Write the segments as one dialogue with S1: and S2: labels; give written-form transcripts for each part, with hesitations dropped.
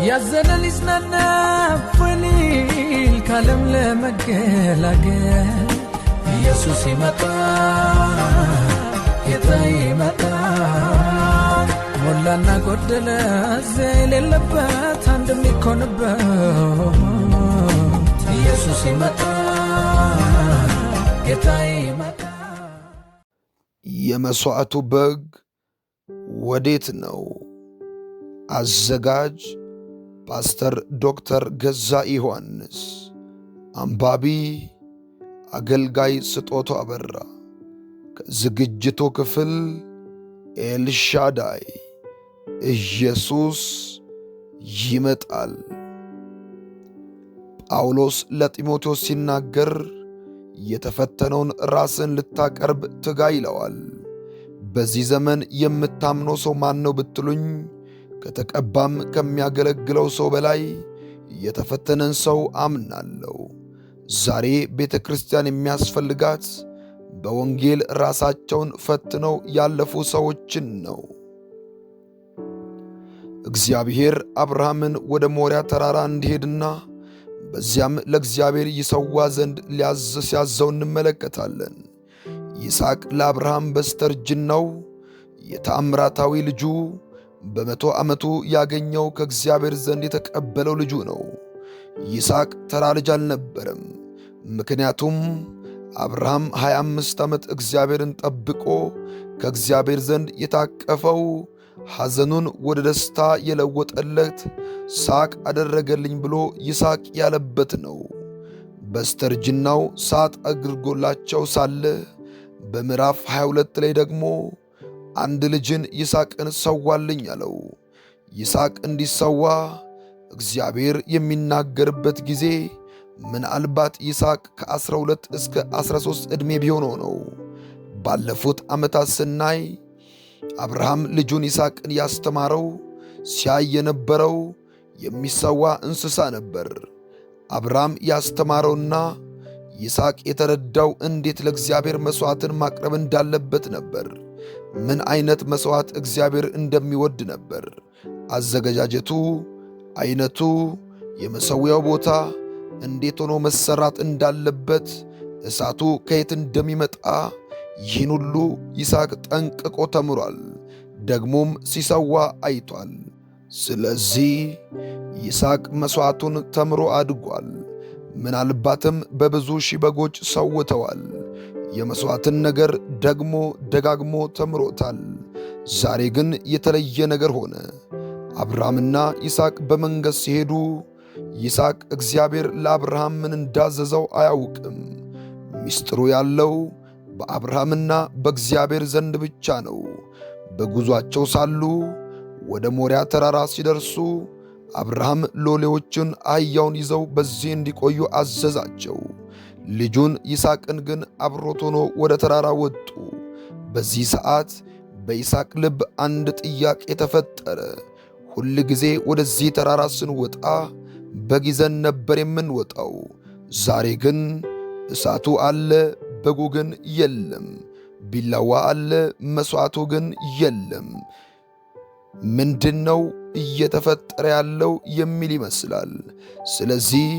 S1: ያዘነ ሊጽናና ፈሊል ካለም ለመገላገል ኢየሱስ ይመጣ ጌታ ይመጣ ሞላና ጎደለ የሌለበት አንድ የሚኮንበት ኢየሱስ ይመጣ ጌታ ይመጣ።
S2: የመስዋዕቱ በግ ወዴት ነው? አዘጋጅ ፓስተር ዶክተር ገዛኢ ዮሐንስ፣ አንባቢ አገልጋይ ስጦቱ አበራ። ከዝግጅቱ ክፍል ኤልሻዳይ ኢየሱስ ይመጣል። ጳውሎስ ለጢሞቴዎስ ሲናገር የተፈተነውን ራስን ልታቀርብ ትጋ ይለዋል። በዚህ ዘመን የምታምነው ሰው ማን ነው ብትሉኝ፣ ከተቀባም ከሚያገለግለው ሰው በላይ የተፈተነን ሰው አምናለሁ። ዛሬ ቤተ ክርስቲያን የሚያስፈልጋት በወንጌል ራሳቸውን ፈትነው ያለፉ ሰዎችን ነው። እግዚአብሔር አብርሃምን ወደ ሞሪያ ተራራ እንዲሄድና በዚያም ለእግዚአብሔር ይሰዋ ዘንድ ሲያዘው እንመለከታለን። ይስሐቅ ለአብርሃም በስተርጅናው የተአምራታዊ ልጁ በ100 ዓመቱ ያገኘው ከእግዚአብሔር ዘንድ የተቀበለው ልጁ ነው። ይስሐቅ ተራ ልጅ አልነበረም። ምክንያቱም አብርሃም 25 ዓመት እግዚአብሔርን ጠብቆ ከእግዚአብሔር ዘንድ የታቀፈው ሐዘኑን ወደ ደስታ የለወጠለት ሳቅ አደረገልኝ ብሎ ይስሐቅ ያለበት ነው። በስተርጅናው ሳጥ አድርጎላቸው ሳለ በምዕራፍ 22 ላይ ደግሞ አንድ ልጅን ይስሐቅን ሰዋልኝ አለው። ይስሐቅ እንዲሰዋ እግዚአብሔር የሚናገርበት ጊዜ ምናልባት ይስሐቅ ከ12 እስከ 13 ዕድሜ ቢሆነው ነው። ባለፉት ዓመታት ስናይ አብርሃም ልጁን ይስሐቅን ያስተማረው ሲያይ የነበረው የሚሰዋ እንስሳ ነበር። አብርሃም ያስተማረውና ይስሐቅ የተረዳው እንዴት ለእግዚአብሔር መሥዋዕትን ማቅረብ እንዳለበት ነበር። ምን አይነት መሥዋዕት እግዚአብሔር እንደሚወድ ነበር። አዘገጃጀቱ፣ አይነቱ፣ የመሠዊያው ቦታ እንዴት ሆኖ መሰራት እንዳለበት፣ እሳቱ ከየት እንደሚመጣ ይህን ሁሉ ይስሐቅ ጠንቅቆ ተምሯል። ደግሞም ሲሰዋ አይቷል። ስለዚህ ይስሐቅ መሥዋዕቱን ተምሮ አድጓል። ምናልባትም በብዙ ሺህ በጎች ሰውተዋል። የመሥዋዕትን ነገር ደግሞ ደጋግሞ ተምሮታል። ዛሬ ግን የተለየ ነገር ሆነ። አብርሃምና ይስሐቅ በመንገድ ሲሄዱ ይስሐቅ እግዚአብሔር ለአብርሃም ምን እንዳዘዘው አያውቅም። ምስጢሩ ያለው በአብርሃምና በእግዚአብሔር ዘንድ ብቻ ነው። በጉዟቸው ሳሉ ወደ ሞሪያ ተራራ ሲደርሱ አብርሃም ሎሌዎቹን አህያውን ይዘው በዚህ እንዲቆዩ አዘዛቸው። ልጁን ይስሐቅን ግን አብሮት ሆኖ ወደ ተራራ ወጡ። በዚህ ሰዓት በይስሐቅ ልብ አንድ ጥያቄ ተፈጠረ። ሁል ጊዜ ወደዚህ ተራራ ስንወጣ በጊዘን ነበር የምንወጣው። ዛሬ ግን እሳቱ አለ፣ በጉ ግን የለም። ቢላዋ አለ፣ መሥዋዕቱ ግን የለም። ምንድነው እየተፈጠረ ያለው የሚል ይመስላል። ስለዚህ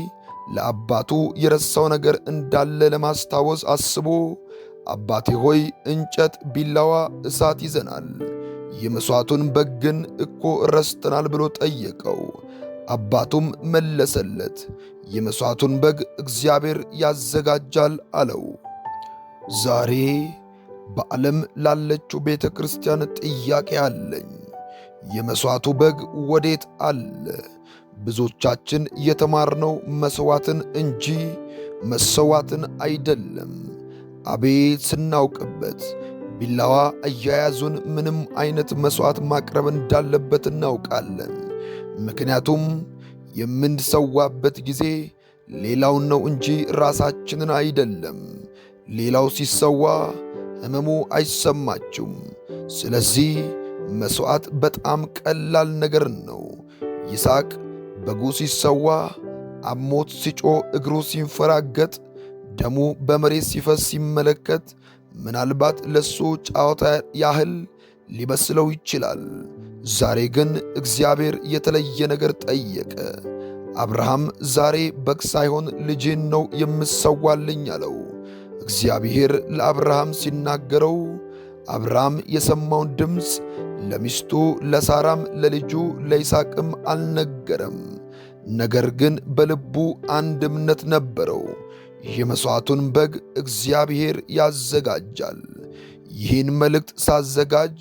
S2: ለአባቱ የረሳው ነገር እንዳለ ለማስታወስ አስቦ አባቴ ሆይ እንጨት፣ ቢላዋ፣ እሳት ይዘናል፣ የመሥዋዕቱን በግ ግን እኮ ረስተናል ብሎ ጠየቀው። አባቱም መለሰለት፣ የመሥዋዕቱን በግ እግዚአብሔር ያዘጋጃል አለው። ዛሬ በዓለም ላለችው ቤተ ክርስቲያን ጥያቄ አለኝ። የመሥዋዕቱ በግ ወዴት አለ? ብዙዎቻችን የተማርነው መሥዋዕትን እንጂ መሰዋትን አይደለም። አቤት ስናውቅበት! ቢላዋ አያያዙን ምንም አይነት መሥዋዕት ማቅረብ እንዳለበት እናውቃለን። ምክንያቱም የምንሰዋበት ጊዜ ሌላውን ነው እንጂ ራሳችንን አይደለም። ሌላው ሲሰዋ ሕመሙ አይሰማችሁም። ስለዚህ መሥዋዕት በጣም ቀላል ነገር ነው። ይስሐቅ በጉ ሲሰዋ አሞት ሲጮህ እግሩ ሲንፈራገጥ ደሙ በመሬት ሲፈስ ሲመለከት ምናልባት ለሱ ጨዋታ ያህል ሊመስለው ይችላል። ዛሬ ግን እግዚአብሔር የተለየ ነገር ጠየቀ። አብርሃም ዛሬ በግ ሳይሆን ልጅን ነው የምሰዋልኝ አለው። እግዚአብሔር ለአብርሃም ሲናገረው አብርሃም የሰማውን ድምፅ ለሚስቱ ለሳራም ለልጁ ለይስሐቅም አልነገረም። ነገር ግን በልቡ አንድ እምነት ነበረው። የመሥዋዕቱን በግ እግዚአብሔር ያዘጋጃል። ይህን መልእክት ሳዘጋጅ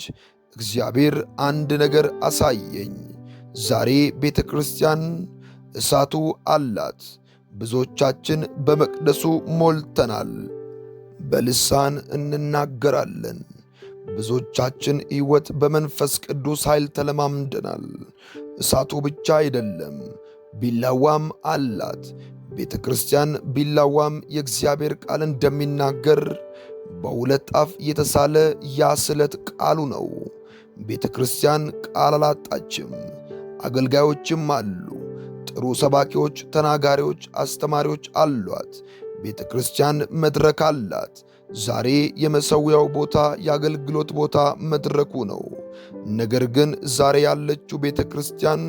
S2: እግዚአብሔር አንድ ነገር አሳየኝ። ዛሬ ቤተ ክርስቲያን እሳቱ አላት። ብዙዎቻችን በመቅደሱ ሞልተናል። በልሳን እንናገራለን። ብዙዎቻችን ሕይወት በመንፈስ ቅዱስ ኃይል ተለማምደናል። እሳቱ ብቻ አይደለም፣ ቢላዋም አላት። ቤተ ክርስቲያን ቢላዋም የእግዚአብሔር ቃል እንደሚናገር በሁለት አፍ የተሳለ ያ ስለት ቃሉ ነው። ቤተ ክርስቲያን ቃል አላጣችም። አገልጋዮችም አሉ። ጥሩ ሰባኪዎች፣ ተናጋሪዎች፣ አስተማሪዎች አሏት። ቤተ ክርስቲያን መድረክ አላት። ዛሬ የመሠዊያው ቦታ የአገልግሎት ቦታ መድረኩ ነው። ነገር ግን ዛሬ ያለችው ቤተ ክርስቲያን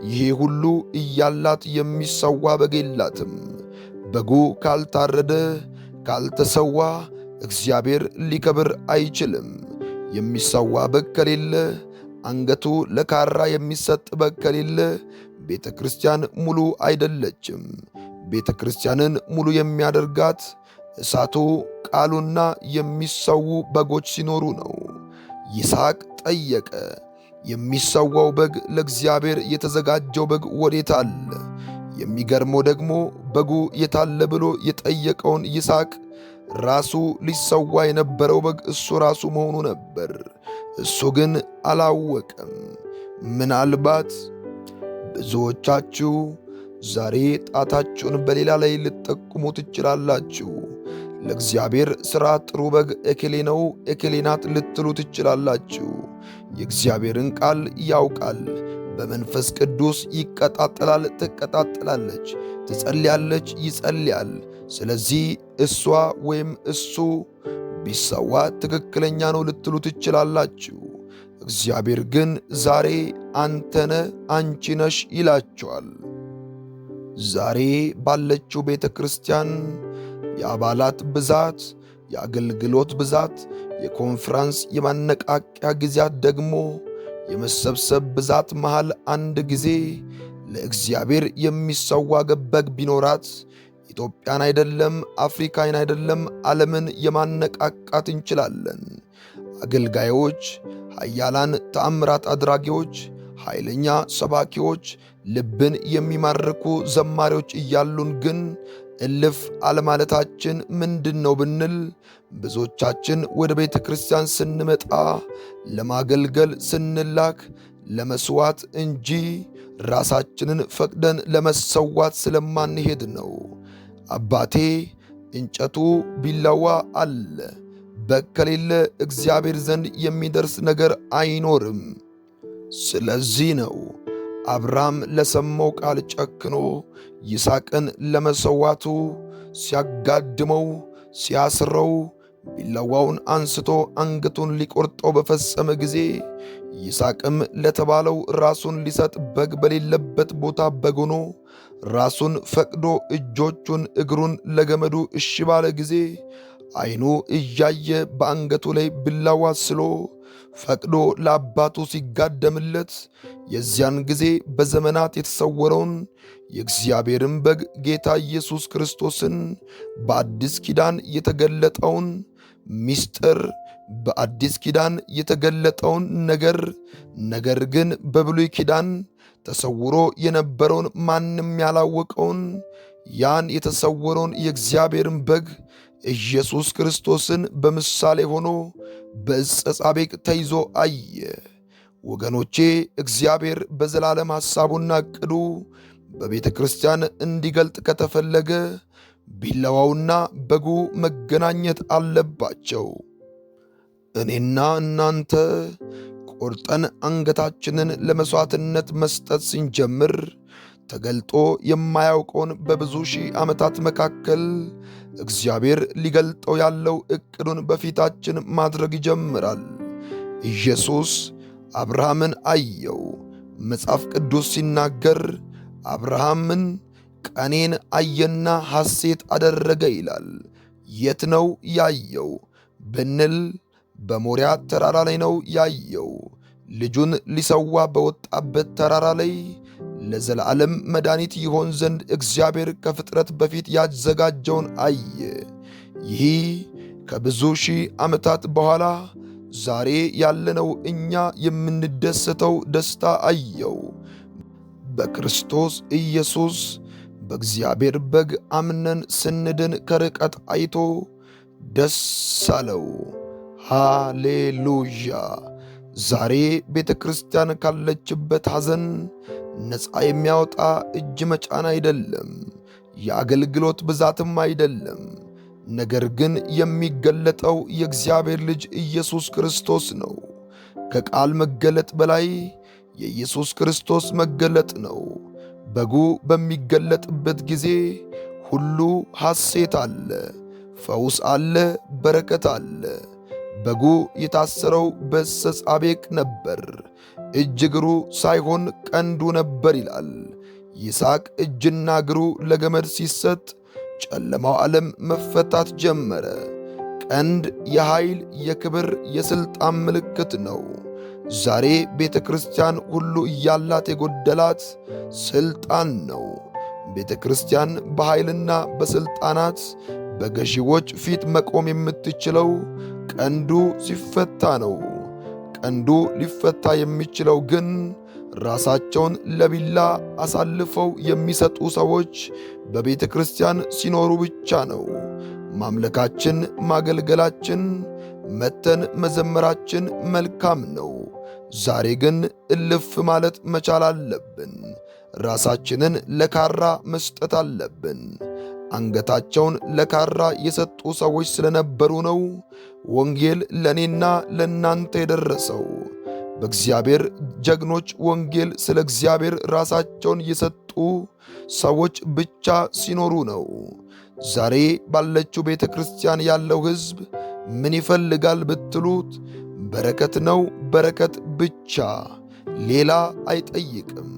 S2: ይሄ ሁሉ እያላት የሚሰዋ በግ የላትም። በጉ ካልታረደ ካልተሰዋ እግዚአብሔር ሊከብር አይችልም። የሚሰዋ በግ ከሌለ፣ አንገቱ ለካራ የሚሰጥ በግ ከሌለ ቤተ ክርስቲያን ሙሉ አይደለችም። ቤተ ክርስቲያንን ሙሉ የሚያደርጋት እሳቱ ቃሉና የሚሰዉ በጎች ሲኖሩ ነው። ይስሐቅ ጠየቀ፣ የሚሰዋው በግ ለእግዚአብሔር የተዘጋጀው በግ ወዴት አለ? የሚገርመው ደግሞ በጉ የታለ ብሎ የጠየቀውን ይስሐቅ ራሱ ሊሰዋ የነበረው በግ እሱ ራሱ መሆኑ ነበር። እሱ ግን አላወቀም። ምናልባት ብዙዎቻችሁ ዛሬ ጣታችሁን በሌላ ላይ ልትጠቁሙ ትችላላችሁ። ለእግዚአብሔር ሥራ ጥሩ በግ እከሌ ነው እከሌ ናት ልትሉ ትችላላችሁ። የእግዚአብሔርን ቃል ያውቃል። በመንፈስ ቅዱስ ይቀጣጠላል፣ ትቀጣጠላለች፣ ትጸልያለች፣ ይጸልያል። ስለዚህ እሷ ወይም እሱ ቢሰዋ ትክክለኛ ነው ልትሉ ትችላላችሁ። እግዚአብሔር ግን ዛሬ አንተነ አንቺ ነሽ ይላቸዋል። ዛሬ ባለችው ቤተ ክርስቲያን የአባላት ብዛት፣ የአገልግሎት ብዛት፣ የኮንፍራንስ የማነቃቂያ ጊዜያት ደግሞ የመሰብሰብ ብዛት መሃል አንድ ጊዜ ለእግዚአብሔር የሚሰዋ በግ ቢኖራት ኢትዮጵያን አይደለም አፍሪካን አይደለም ዓለምን የማነቃቃት እንችላለን። አገልጋዮች፣ ኃያላን ተአምራት አድራጊዎች፣ ኃይለኛ ሰባኪዎች፣ ልብን የሚማርኩ ዘማሪዎች እያሉን ግን እልፍ አለማለታችን ምንድን ነው ብንል ብዙዎቻችን ወደ ቤተ ክርስቲያን ስንመጣ ለማገልገል ስንላክ ለመስዋዕት እንጂ ራሳችንን ፈቅደን ለመሰዋት ስለማንሄድ ነው። አባቴ እንጨቱ ቢላዋ አለ። በግ ከሌለ እግዚአብሔር ዘንድ የሚደርስ ነገር አይኖርም። ስለዚህ ነው አብርሃም ለሰማው ቃል ጨክኖ ይስሐቅን ለመሰዋቱ ሲያጋድመው ሲያስረው ቢላዋውን አንስቶ አንገቱን ሊቆርጠው በፈጸመ ጊዜ ይስሐቅም ለተባለው ራሱን ሊሰጥ በግ በሌለበት ቦታ በግ ሆኖ ራሱን ፈቅዶ እጆቹን እግሩን ለገመዱ እሺ ባለ ጊዜ ዓይኑ እያየ በአንገቱ ላይ ቢላዋ ስሎ ፈቅዶ ለአባቱ ሲጋደምለት የዚያን ጊዜ በዘመናት የተሰወረውን የእግዚአብሔርን በግ ጌታ ኢየሱስ ክርስቶስን በአዲስ ኪዳን የተገለጠውን ምስጢር በአዲስ ኪዳን የተገለጠውን ነገር ግን በብሉይ ኪዳን ተሰውሮ የነበረውን ማንም ያላወቀውን ያን የተሰወረውን የእግዚአብሔርን በግ ኢየሱስ ክርስቶስን በምሳሌ ሆኖ በዕፀ ሳቤቅ ተይዞ አየ። ወገኖቼ እግዚአብሔር በዘላለም ሐሳቡና ዕቅዱ በቤተ ክርስቲያን እንዲገልጥ ከተፈለገ ቢላዋውና በጉ መገናኘት አለባቸው። እኔና እናንተ ቆርጠን አንገታችንን ለመሥዋዕትነት መስጠት ስንጀምር ተገልጦ የማያውቀውን በብዙ ሺህ ዓመታት መካከል እግዚአብሔር ሊገልጠው ያለው ዕቅዱን በፊታችን ማድረግ ይጀምራል። ኢየሱስ አብርሃምን አየው። መጽሐፍ ቅዱስ ሲናገር አብርሃምን ቀኔን አየና ሐሴት አደረገ ይላል። የት ነው ያየው ብንል በሞሪያ ተራራ ላይ ነው ያየው። ልጁን ሊሰዋ በወጣበት ተራራ ላይ ለዘላለም መድኃኒት ይሆን ዘንድ እግዚአብሔር ከፍጥረት በፊት ያዘጋጀውን አየ። ይህ ከብዙ ሺህ ዓመታት በኋላ ዛሬ ያለነው እኛ የምንደሰተው ደስታ አየው። በክርስቶስ ኢየሱስ በእግዚአብሔር በግ አምነን ስንድን ከርቀት አይቶ ደስ አለው። ሃሌሉያ! ዛሬ ቤተ ክርስቲያን ካለችበት ሐዘን ነፃ የሚያወጣ እጅ መጫን አይደለም፣ የአገልግሎት ብዛትም አይደለም። ነገር ግን የሚገለጠው የእግዚአብሔር ልጅ ኢየሱስ ክርስቶስ ነው። ከቃል መገለጥ በላይ የኢየሱስ ክርስቶስ መገለጥ ነው። በጉ በሚገለጥበት ጊዜ ሁሉ ሐሴት አለ፣ ፈውስ አለ፣ በረከት አለ። በጉ የታሰረው በሰጻቤቅ ነበር፣ እጅ እግሩ ሳይሆን ቀንዱ ነበር ይላል። ይስሐቅ እጅና እግሩ ለገመድ ሲሰጥ ጨለማው ዓለም መፈታት ጀመረ። ቀንድ የኃይል፣ የክብር፣ የሥልጣን ምልክት ነው። ዛሬ ቤተ ክርስቲያን ሁሉ እያላት የጎደላት ሥልጣን ነው። ቤተ ክርስቲያን በኃይልና በሥልጣናት በገዢዎች ፊት መቆም የምትችለው ቀንዱ ሲፈታ ነው። ቀንዱ ሊፈታ የሚችለው ግን ራሳቸውን ለቢላ አሳልፈው የሚሰጡ ሰዎች በቤተ ክርስቲያን ሲኖሩ ብቻ ነው። ማምለካችን፣ ማገልገላችን፣ መተን መዘመራችን መልካም ነው። ዛሬ ግን እልፍ ማለት መቻል አለብን። ራሳችንን ለካራ መስጠት አለብን። አንገታቸውን ለካራ የሰጡ ሰዎች ስለነበሩ ነው ወንጌል ለእኔና ለእናንተ የደረሰው። በእግዚአብሔር ጀግኖች ወንጌል ስለ እግዚአብሔር ራሳቸውን የሰጡ ሰዎች ብቻ ሲኖሩ ነው። ዛሬ ባለችው ቤተ ክርስቲያን ያለው ሕዝብ ምን ይፈልጋል ብትሉት በረከት ነው። በረከት ብቻ፣ ሌላ አይጠይቅም።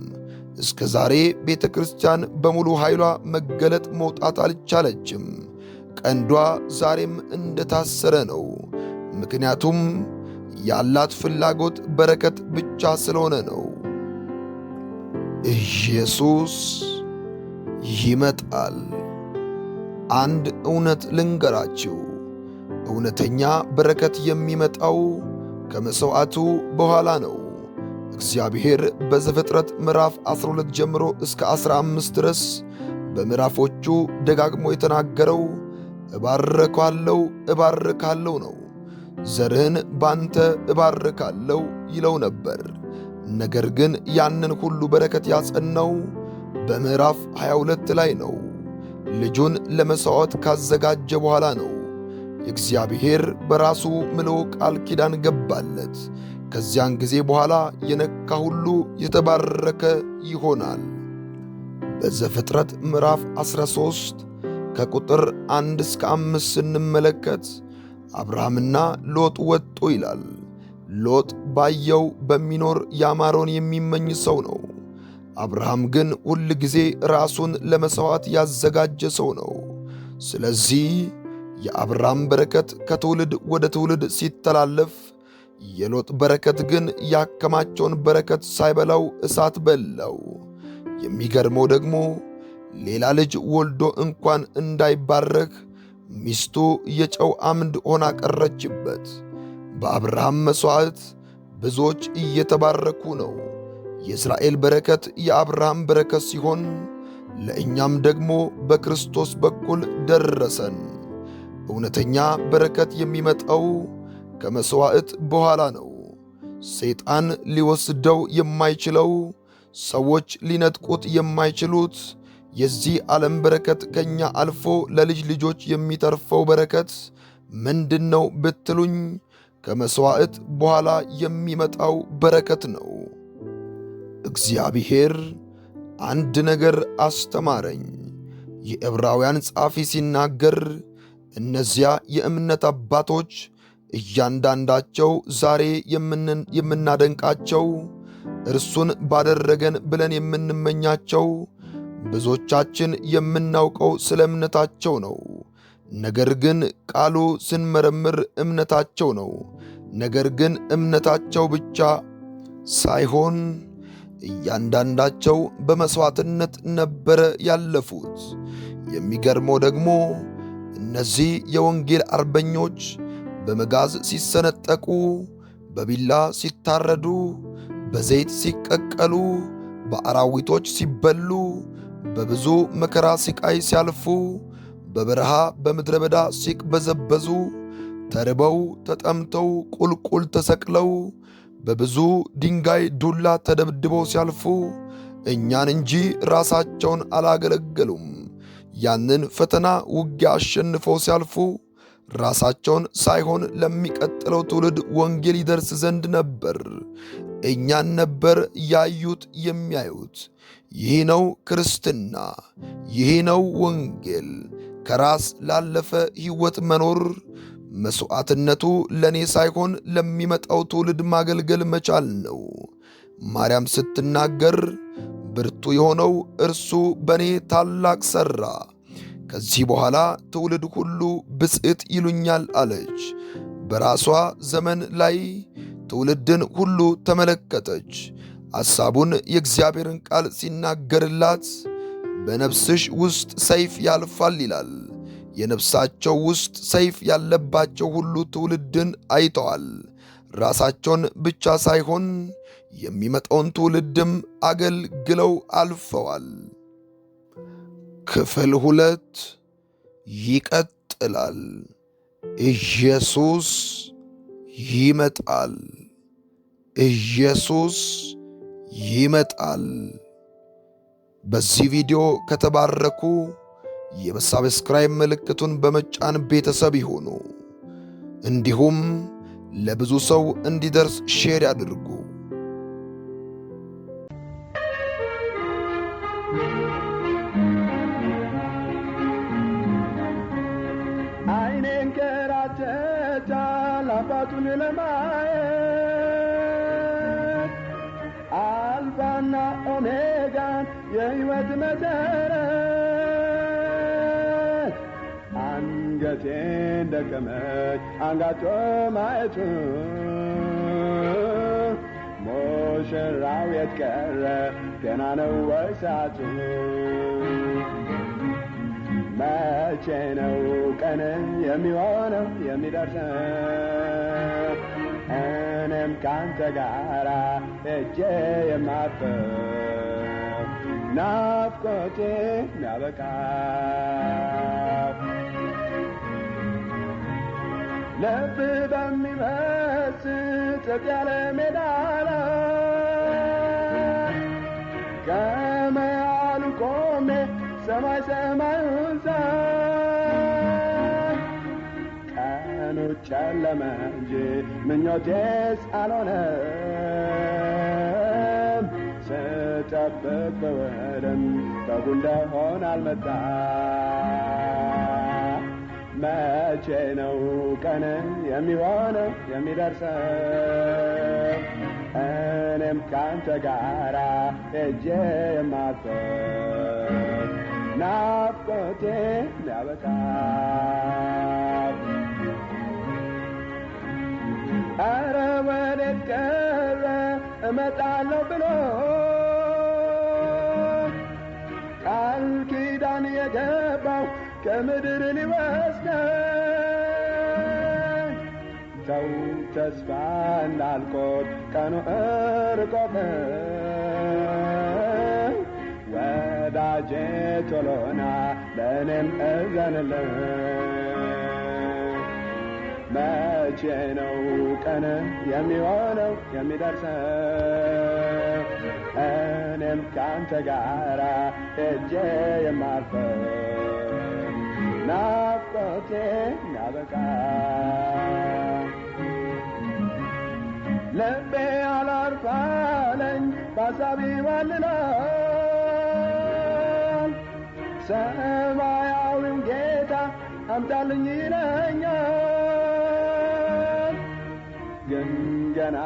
S2: እስከ ዛሬ ቤተ ክርስቲያን በሙሉ ኃይሏ መገለጥ መውጣት አልቻለችም። ቀንዷ ዛሬም እንደታሰረ ነው። ምክንያቱም ያላት ፍላጎት በረከት ብቻ ስለሆነ ነው። ኢየሱስ ይመጣል። አንድ እውነት ልንገራችሁ፣ እውነተኛ በረከት የሚመጣው ከመሥዋዕቱ በኋላ ነው። እግዚአብሔር በዘፍጥረት ምዕራፍ 12 ጀምሮ እስከ 15 ድረስ በምዕራፎቹ ደጋግሞ የተናገረው እባርካለሁ እባርካለሁ ነው። ዘርህን ባንተ እባርካለሁ ይለው ነበር። ነገር ግን ያንን ሁሉ በረከት ያጸናው በምዕራፍ 22 ላይ ነው። ልጁን ለመሥዋዕት ካዘጋጀ በኋላ ነው። የእግዚአብሔር በራሱ ምሎ ቃል ኪዳን ገባለት። ከዚያን ጊዜ በኋላ የነካ ሁሉ የተባረከ ይሆናል። በዘፍጥረት ምዕራፍ 13 ከቁጥር 1 እስከ 5 ስንመለከት አብርሃምና ሎጥ ወጡ ይላል። ሎጥ ባየው በሚኖር ያማረውን የሚመኝ ሰው ነው። አብርሃም ግን ሁል ጊዜ ራሱን ለመሥዋዕት ያዘጋጀ ሰው ነው። ስለዚህ የአብርሃም በረከት ከትውልድ ወደ ትውልድ ሲተላለፍ፣ የሎጥ በረከት ግን ያከማቸውን በረከት ሳይበላው እሳት በላው። የሚገርመው ደግሞ ሌላ ልጅ ወልዶ እንኳን እንዳይባረክ ሚስቱ የጨው አምድ ሆና ቀረችበት። በአብርሃም መሥዋዕት ብዙዎች እየተባረኩ ነው። የእስራኤል በረከት የአብርሃም በረከት ሲሆን ለእኛም ደግሞ በክርስቶስ በኩል ደረሰን። እውነተኛ በረከት የሚመጣው ከመሥዋዕት በኋላ ነው። ሰይጣን ሊወስደው የማይችለው፣ ሰዎች ሊነጥቁት የማይችሉት የዚህ ዓለም በረከት ከኛ አልፎ ለልጅ ልጆች የሚተርፈው በረከት ምንድነው ብትሉኝ፣ ከመሥዋዕት በኋላ የሚመጣው በረከት ነው። እግዚአብሔር አንድ ነገር አስተማረኝ። የዕብራውያን ጸሐፊ ሲናገር እነዚያ የእምነት አባቶች እያንዳንዳቸው ዛሬ የምናደንቃቸው እርሱን ባደረገን ብለን የምንመኛቸው ብዙዎቻችን የምናውቀው ስለ እምነታቸው ነው። ነገር ግን ቃሉ ስንመረምር እምነታቸው ነው። ነገር ግን እምነታቸው ብቻ ሳይሆን እያንዳንዳቸው በመሥዋዕትነት ነበረ ያለፉት። የሚገርመው ደግሞ እነዚህ የወንጌል አርበኞች በመጋዝ ሲሰነጠቁ፣ በቢላ ሲታረዱ፣ በዘይት ሲቀቀሉ፣ በአራዊቶች ሲበሉ፣ በብዙ መከራ ሲቃይ ሲያልፉ፣ በበረሃ በምድረ በዳ ሲቅበዘበዙ፣ ተርበው ተጠምተው ቁልቁል ተሰቅለው፣ በብዙ ድንጋይ ዱላ ተደብድበው ሲያልፉ እኛን እንጂ ራሳቸውን አላገለገሉም። ያንን ፈተና ውጊያ አሸንፈው ሲያልፉ ራሳቸውን ሳይሆን ለሚቀጥለው ትውልድ ወንጌል ይደርስ ዘንድ ነበር። እኛን ነበር ያዩት የሚያዩት። ይህ ነው ክርስትና፣ ይህ ነው ወንጌል። ከራስ ላለፈ ሕይወት መኖር፣ መሥዋዕትነቱ ለእኔ ሳይሆን ለሚመጣው ትውልድ ማገልገል መቻል ነው። ማርያም ስትናገር ብርቱ የሆነው እርሱ በእኔ ታላቅ ሠራ፣ ከዚህ በኋላ ትውልድ ሁሉ ብፅዕት ይሉኛል አለች። በራሷ ዘመን ላይ ትውልድን ሁሉ ተመለከተች። ሐሳቡን የእግዚአብሔርን ቃል ሲናገርላት በነፍስሽ ውስጥ ሰይፍ ያልፋል ይላል። የነፍሳቸው ውስጥ ሰይፍ ያለባቸው ሁሉ ትውልድን አይተዋል። ራሳቸውን ብቻ ሳይሆን የሚመጣውን ትውልድም አገልግለው አልፈዋል። ክፍል 2 ይቀጥላል። ኢየሱስ ይመጣል። ኢየሱስ ይመጣል። በዚህ ቪዲዮ ከተባረኩ የሰብስክራይብ ምልክቱን በመጫን ቤተሰብ ይሁኑ። እንዲሁም ለብዙ ሰው እንዲደርስ ሼር ያድርጉ።
S3: አይኔን ከራተታል አባቱን ለማየት አልፋና ኦሜጋን የሕይወት መሠረት አንገቴን ደከመች አንጋቶ ማየቱ ሙሽራው የት ቀረ ገና ነው ወይ ሰዓቱ? መቼ ነው ቀን የሚሆነው የሚደርሰው? እኔም ካንተ ጋራ ሄጄ የማርፈው ናፍቆቴ ሚያበቃው ልብ በሚመስጥ ጸጥ ያለ ሜዳ ላይ ከመሃሉ ቆሜ ሰማይ ሰማዩን ሳይ ቀኑ ጨለመ እንጂ ምኞቴስ አልሆነም። ስጠብቅ በወደም በጉ እንደሆን አልመጣም። መቼ ነው ቀን የሚሆነው የሚደርሰው? እኔም ካንተ ጋራ ሄጄ የማርፈው ናፍቆቴ ሊያበቃው ኧረ ወዴት ቀረ እመጣለሁ ብሎ ቃል ኪዳን የገባው ከምድር ሊወስደን ተው ተስፋ እንዳልቆርጥ ቀኑ እርቆብን ወዳጄ ቶሎና ለእኔም እዘንልን። መቼ ነው ቀን የሚሆነው የሚደርሰው? እኔም ካንተ ጋራ ሄጄ የማርፈው ናፍቆቴ ያበቃ ልቤ አላርፋለኝ በሐሳብ ይዋልላል። ሰማያዊው ጌታ አምጣልኝ ይለኛል። ግን ገና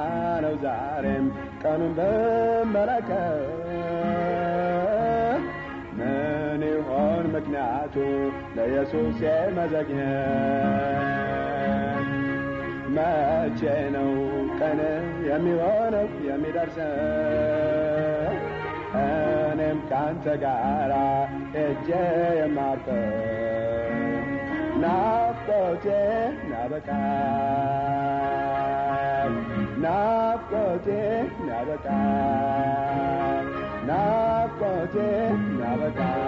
S3: ነው ዛሬም ቀኑን ብመለከት ምን ይሆን ምክንያቱ ለኢየሱስ መዘግየት? መቼ ነው ቀን የሚሆነው የሚደርሰው? እኔም ካንተ ጋራ ሄጄ የማርፈው ናፍቆቴ ናበቃል፣ ናፍቆቴ ናበቃል፣ ናፍቆቴ ናበቃል።